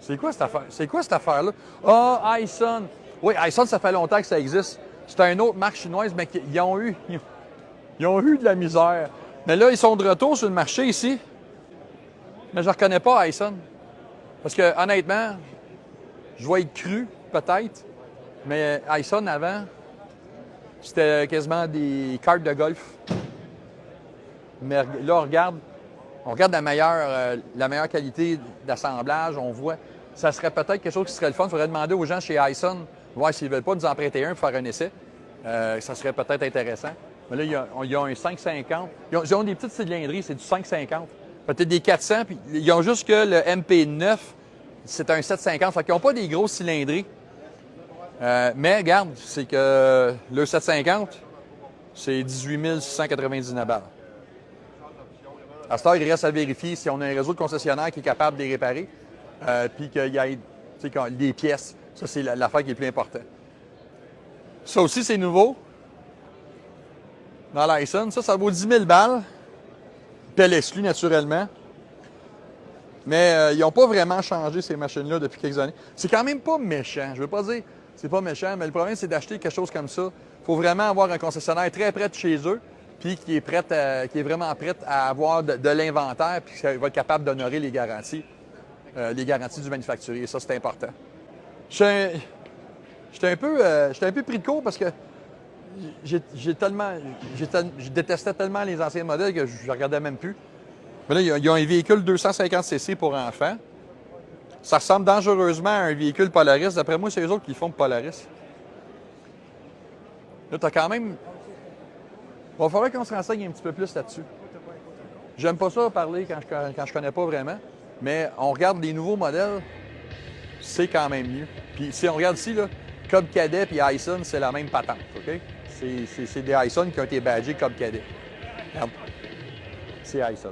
C'est quoi cette affaire? C'est quoi cette affaire-là? Ah, iSun. Oui, iSun, ça fait longtemps que ça existe. C'est une autre marque chinoise, mais ils ont eu de la misère. Mais là, ils sont de retour sur le marché ici. Mais je ne reconnais pas iSun. Parce que, honnêtement, je vais être cru, peut-être. Mais iSun, avant, c'était quasiment des cartes de golf. Mais là, on regarde la meilleure qualité d'assemblage. On voit, ça serait peut-être quelque chose qui serait le fun. Il faudrait demander aux gens chez iSun, voir s'ils ne veulent pas nous en prêter un pour faire un essai. Ça serait peut-être intéressant. Mais là, ils ont un 550. Ils ont des petites cylindries, c'est du 550. Peut-être des 400, puis ils ont juste que le MP9, c'est un 750. Fait qu'ils n'ont pas des grosses cylindries. Mais regarde, c'est que le 750, c'est 18 699 balles. À ce temps, il reste à vérifier si on a un réseau de concessionnaires qui est capable de les réparer, puis qu'il y ait des pièces. Ça, c'est l'affaire qui est le plus importante. Ça aussi, c'est nouveau. Dans l'iSun, ça vaut 10 000 balles. Pelle exclue, naturellement. Mais ils n'ont pas vraiment changé ces machines-là depuis quelques années. C'est quand même pas méchant. Je veux pas dire c'est pas méchant, mais le problème, c'est d'acheter quelque chose comme ça. Il faut vraiment avoir un concessionnaire très près de chez eux, puis qui est vraiment prêt à avoir de l'inventaire, puis qui va être capable d'honorer les garanties du manufacturier. Ça, c'est important. J'étais un peu pris de court parce que je détestais tellement les anciens modèles que je ne regardais même plus. Mais là, ils ont un véhicule 250cc pour enfants. Ça ressemble dangereusement à un véhicule Polaris. D'après moi, c'est eux autres qui le font Polaris. Là, tu as quand même... Il va falloir qu'on se renseigne un petit peu plus là-dessus. J'aime pas ça parler quand je connais pas vraiment, mais on regarde les nouveaux modèles, c'est quand même mieux. Puis si on regarde ici, là, Cub Cadet et iSun, c'est la même patente, OK? C'est des iSun qui ont été badgés Cub Cadet. Regarde, c'est iSun.